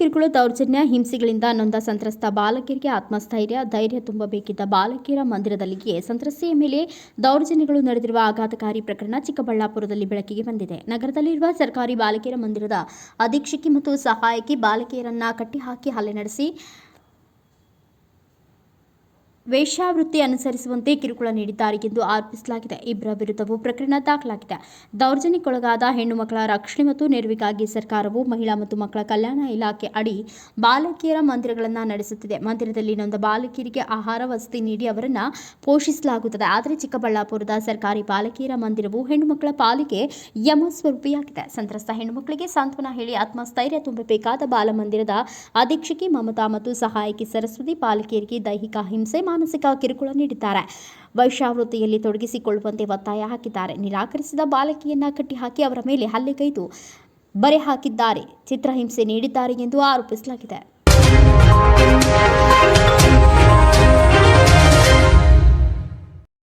ಕಿರುಕುಳ, ದೌರ್ಜನ್ಯ, ಹಿಂಸೆಗಳಿಂದ ನೊಂದ ಸಂತ್ರಸ್ತ ಬಾಲಕಿಯರಿಗೆ ಆತ್ಮಸ್ಥೈರ್ಯ, ಧೈರ್ಯ ತುಂಬಬೇಕಿದ್ದ ಬಾಲಕಿಯರ ಮಂದಿರದಲ್ಲಿಯೇ ಸಂತ್ರಸ್ತೆಯ ಮೇಲೆ ದೌರ್ಜನ್ಯಗಳು ನಡೆದಿರುವ ಆಘಾತಕಾರಿ ಪ್ರಕರಣ ಚಿಕ್ಕಬಳ್ಳಾಪುರದಲ್ಲಿ ಬೆಳಕಿಗೆ ಬಂದಿದೆ. ನಗರದಲ್ಲಿರುವ ಸರ್ಕಾರಿ ಬಾಲಕಿಯರ ಮಂದಿರದ ಅಧೀಕ್ಷಕಿ ಮತ್ತು ಸಹಾಯಕಿ ಬಾಲಕಿಯರನ್ನ ಕಟ್ಟಿಹಾಕಿ ಹಲ್ಲೆ ನಡೆಸಿ ವೇಶ್ಯಾವೃತ್ತಿ ಅನುಸರಿಸುವಂತೆ ಕಿರುಕುಳ ನೀಡಿದ್ದಾರೆ ಎಂದು ಆರೋಪಿಸಲಾಗಿದೆ. ಇಬ್ಬರ ವಿರುದ್ಧವೂ ಪ್ರಕರಣ ದಾಖಲಾಗಿದೆ. ದೌರ್ಜನ್ಯಕ್ಕೊಳಗಾದ ಹೆಣ್ಣು ಮಕ್ಕಳ ರಕ್ಷಣೆ ಮತ್ತು ನೆರವಿಗಾಗಿ ಸರ್ಕಾರವು ಮಹಿಳಾ ಮತ್ತು ಮಕ್ಕಳ ಕಲ್ಯಾಣ ಇಲಾಖೆ ಅಡಿ ಬಾಲಕಿಯರ ಮಂದಿರಗಳನ್ನು ನಡೆಸುತ್ತಿದೆ. ಮಂದಿರದಲ್ಲಿ ನೊಂದ ಬಾಲಕಿಯರಿಗೆ ಆಹಾರ ವಸತಿ ನೀಡಿ ಅವರನ್ನು ಪೋಷಿಸಲಾಗುತ್ತದೆ. ಆದರೆ ಚಿಕ್ಕಬಳ್ಳಾಪುರದ ಸರ್ಕಾರಿ ಬಾಲಕಿಯರ ಮಂದಿರವು ಹೆಣ್ಣು ಮಕ್ಕಳ ಪಾಲಿಗೆ ಯಮಸ್ವರೂಪಿಯಾಗಿದೆ. ಸಂತ್ರಸ್ತ ಹೆಣ್ಣು ಮಕ್ಕಳಿಗೆ ಸಾಂತ್ವನ ಹೇಳಿ ಆತ್ಮಸ್ಥೈರ್ಯ ತುಂಬಬೇಕಾದ ಬಾಲಮಂದಿರದ ಅಧೀಕ್ಷಕಿ ಮಮತಾ ಮತ್ತು ಸಹಾಯಕಿ ಸರಸ್ವತಿ ಬಾಲಕಿಯರಿಗೆ ದೈಹಿಕ ಹಿಂಸೆ, ಮಾನಸಿಕ ಕಿರುಕುಳ ನೀಡಿದ್ದಾರೆ. ವೈಶ್ಯಾವೃತ್ತಿಯಲ್ಲಿ ತೊಡಗಿಸಿಕೊಳ್ಳುವಂತೆ ಒತ್ತಾಯ ಹಾಕಿದ್ದಾರೆ. ನಿರಾಕರಿಸಿದ ಬಾಲಕಿಯನ್ನ ಕಟ್ಟಿಹಾಕಿ ಅವರ ಮೇಲೆ ಹಲ್ಲೆಗೈದು ಬರೆ ಹಾಕಿದ್ದಾರೆ, ಚಿತ್ರಹಿಂಸೆ ನೀಡಿದ್ದಾರೆ ಎಂದು ಆರೋಪಿಸಲಾಗಿದೆ.